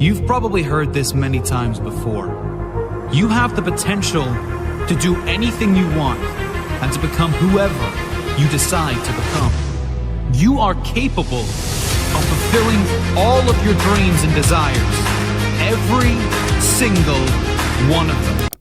You've probably heard this many times before. You have the potential to do anything you want and to become whoever you decide to become. You are capable of fulfilling all of your dreams and desires, every single one of them.